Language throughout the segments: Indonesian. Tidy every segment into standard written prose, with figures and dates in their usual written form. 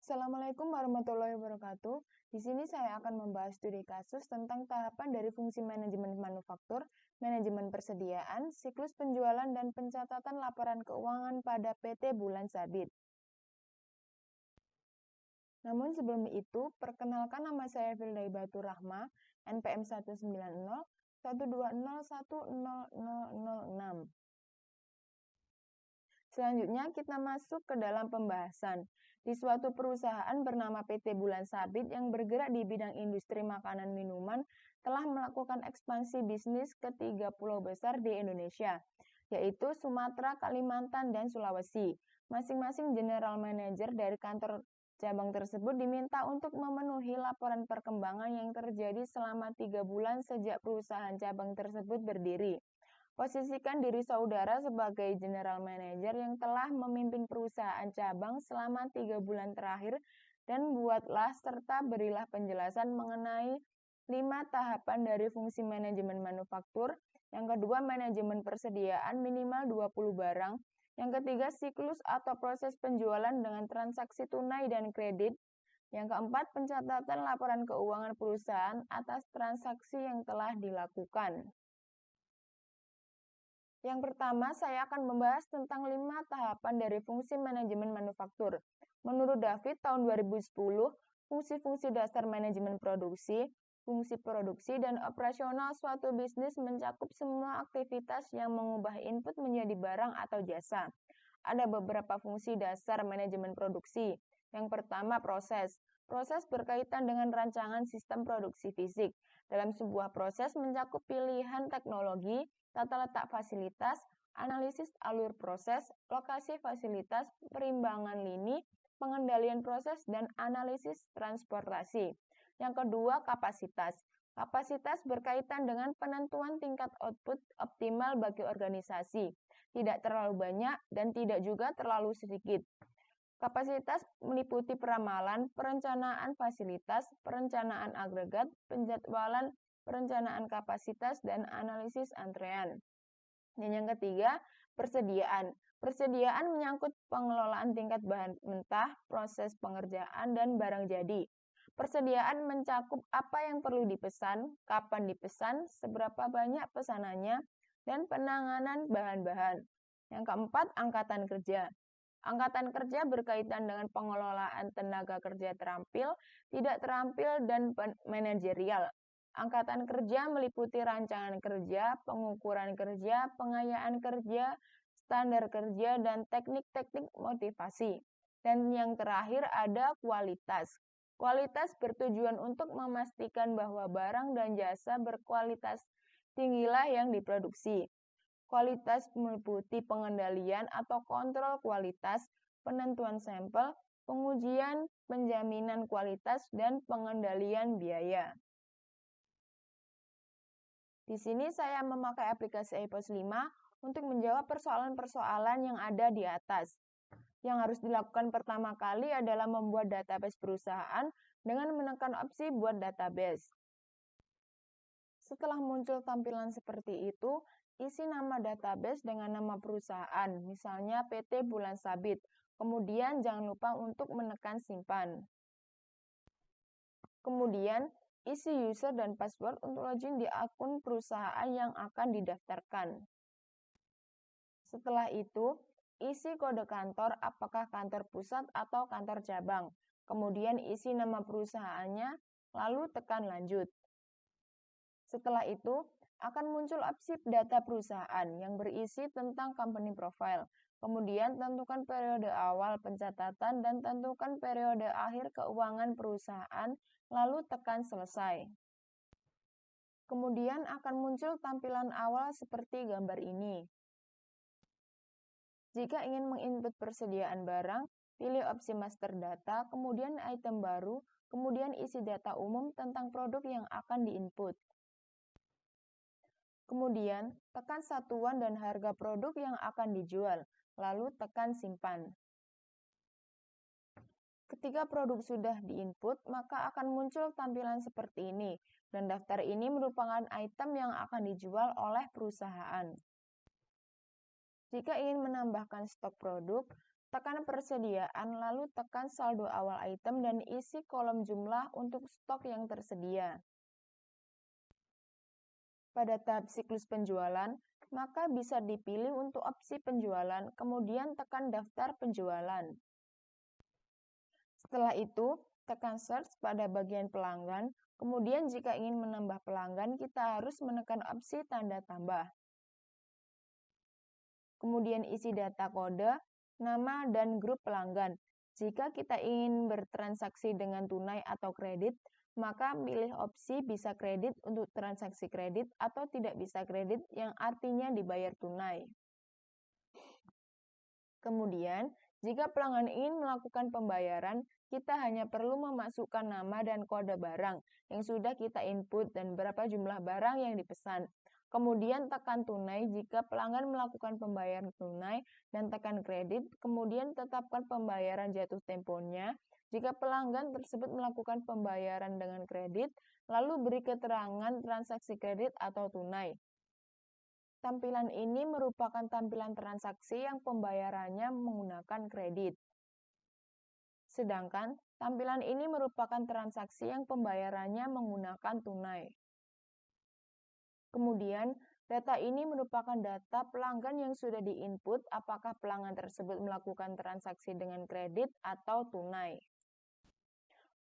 Assalamualaikum warahmatullahi wabarakatuh. Di sini saya akan membahas studi kasus tentang tahapan dari fungsi manajemen manufaktur, manajemen persediaan, siklus penjualan, dan pencatatan laporan keuangan pada PT Bulan Sabit. Namun sebelum itu, perkenalkan nama saya Filda Ibatur Rahma, NPM 190 120100006. Selanjutnya kita masuk ke dalam pembahasan. Di suatu perusahaan bernama PT Bulan Sabit yang bergerak di bidang industri makanan minuman telah melakukan ekspansi bisnis ke 3 pulau besar di Indonesia, yaitu Sumatera, Kalimantan, dan Sulawesi. Masing-masing general manager dari kantor cabang tersebut diminta untuk memenuhi laporan perkembangan yang terjadi selama 3 bulan sejak perusahaan cabang tersebut berdiri. Posisikan diri saudara sebagai general manager yang telah memimpin perusahaan cabang selama 3 bulan terakhir dan buatlah serta berilah penjelasan mengenai 5 tahapan dari fungsi manajemen manufaktur. Yang kedua, manajemen persediaan minimal 20 barang. Yang ketiga, siklus atau proses penjualan dengan transaksi tunai dan kredit. Yang keempat, pencatatan laporan keuangan perusahaan atas transaksi yang telah dilakukan. Yang pertama, saya akan membahas tentang 5 tahapan dari fungsi manajemen manufaktur. Menurut David, tahun 2010, fungsi-fungsi dasar manajemen produksi, fungsi produksi, dan operasional suatu bisnis mencakup semua aktivitas yang mengubah input menjadi barang atau jasa. Ada beberapa fungsi dasar manajemen produksi. Yang pertama, proses. Proses berkaitan dengan rancangan sistem produksi fisik. Dalam sebuah proses mencakup pilihan teknologi, tata letak fasilitas, analisis alur proses, lokasi fasilitas, perimbangan lini, pengendalian proses, dan analisis transportasi. Yang kedua, kapasitas. Kapasitas berkaitan dengan penentuan tingkat output optimal bagi organisasi, tidak terlalu banyak dan tidak juga terlalu sedikit. Kapasitas meliputi peramalan, perencanaan fasilitas, perencanaan agregat, penjadwalan, perencanaan kapasitas, dan analisis antrean. Dan yang ketiga, persediaan. Persediaan menyangkut pengelolaan tingkat bahan mentah, proses pengerjaan, dan barang jadi. Persediaan mencakup apa yang perlu dipesan, kapan dipesan, seberapa banyak pesanannya, dan penanganan bahan-bahan. Yang keempat, angkatan kerja. Angkatan kerja berkaitan dengan pengelolaan tenaga kerja terampil, tidak terampil, dan manajerial. Angkatan kerja meliputi rancangan kerja, pengukuran kerja, pengayaan kerja, standar kerja, dan teknik-teknik motivasi. Dan yang terakhir ada kualitas. Kualitas bertujuan untuk memastikan bahwa barang dan jasa berkualitas tinggilah yang diproduksi. Kualitas meliputi pengendalian atau kontrol kualitas, penentuan sampel, pengujian, penjaminan kualitas, dan pengendalian biaya. Di sini saya memakai aplikasi iPOS 5 untuk menjawab persoalan-persoalan yang ada di atas. Yang harus dilakukan pertama kali adalah membuat database perusahaan dengan menekan opsi buat database. Setelah muncul tampilan seperti itu, isi nama database dengan nama perusahaan, misalnya PT Bulan Sabit. Kemudian jangan lupa untuk menekan simpan. Kemudian, isi user dan password untuk login di akun perusahaan yang akan didaftarkan. Setelah itu, isi kode kantor apakah kantor pusat atau kantor cabang. Kemudian isi nama perusahaannya, lalu tekan lanjut. Setelah itu, akan muncul opsi data perusahaan yang berisi tentang company profile. Kemudian tentukan periode awal pencatatan dan tentukan periode akhir keuangan perusahaan, lalu tekan selesai. Kemudian akan muncul tampilan awal seperti gambar ini. Jika ingin menginput persediaan barang, pilih opsi master data, kemudian item baru, kemudian isi data umum tentang produk yang akan diinput. Kemudian, tekan satuan dan harga produk yang akan dijual, lalu tekan simpan. Ketika produk sudah diinput, maka akan muncul tampilan seperti ini, dan daftar ini merupakan item yang akan dijual oleh perusahaan. Jika ingin menambahkan stok produk, Tekan persediaan, lalu tekan saldo awal item dan isi kolom jumlah untuk stok yang tersedia. Pada tahap siklus penjualan, maka bisa dipilih untuk opsi penjualan, kemudian tekan daftar penjualan. Setelah itu, tekan search pada bagian pelanggan, kemudian jika ingin menambah pelanggan, kita harus menekan opsi tanda tambah. Kemudian isi data kode, nama, dan grup pelanggan. Jika kita ingin bertransaksi dengan tunai atau kredit, maka pilih opsi bisa kredit untuk transaksi kredit atau tidak bisa kredit yang artinya dibayar tunai. Kemudian, jika pelanggan ingin melakukan pembayaran, kita hanya perlu memasukkan nama dan kode barang yang sudah kita input dan berapa jumlah barang yang dipesan. Kemudian tekan tunai jika pelanggan melakukan pembayaran tunai dan tekan kredit, kemudian tetapkan pembayaran jatuh temponya. Jika pelanggan tersebut melakukan pembayaran dengan kredit, lalu beri keterangan transaksi kredit atau tunai. Tampilan ini merupakan tampilan transaksi yang pembayarannya menggunakan kredit. Sedangkan tampilan ini merupakan transaksi yang pembayarannya menggunakan tunai. Kemudian, data ini merupakan data pelanggan yang sudah diinput apakah pelanggan tersebut melakukan transaksi dengan kredit atau tunai.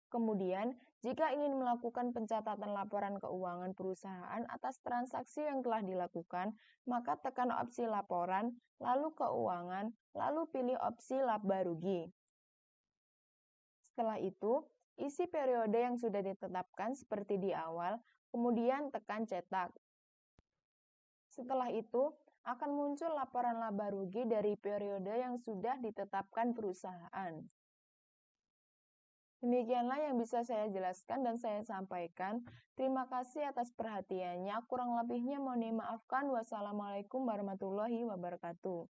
Kemudian, jika ingin melakukan pencatatan laporan keuangan perusahaan atas transaksi yang telah dilakukan, maka tekan opsi laporan, lalu keuangan, lalu pilih opsi laba rugi. Setelah itu, isi periode yang sudah ditetapkan seperti di awal, kemudian tekan cetak. Setelah itu, akan muncul laporan laba rugi dari periode yang sudah ditetapkan perusahaan. Demikianlah yang bisa saya jelaskan dan saya sampaikan. Terima kasih atas perhatiannya. Kurang lebihnya mohon dimaafkan. Wassalamualaikum warahmatullahi wabarakatuh.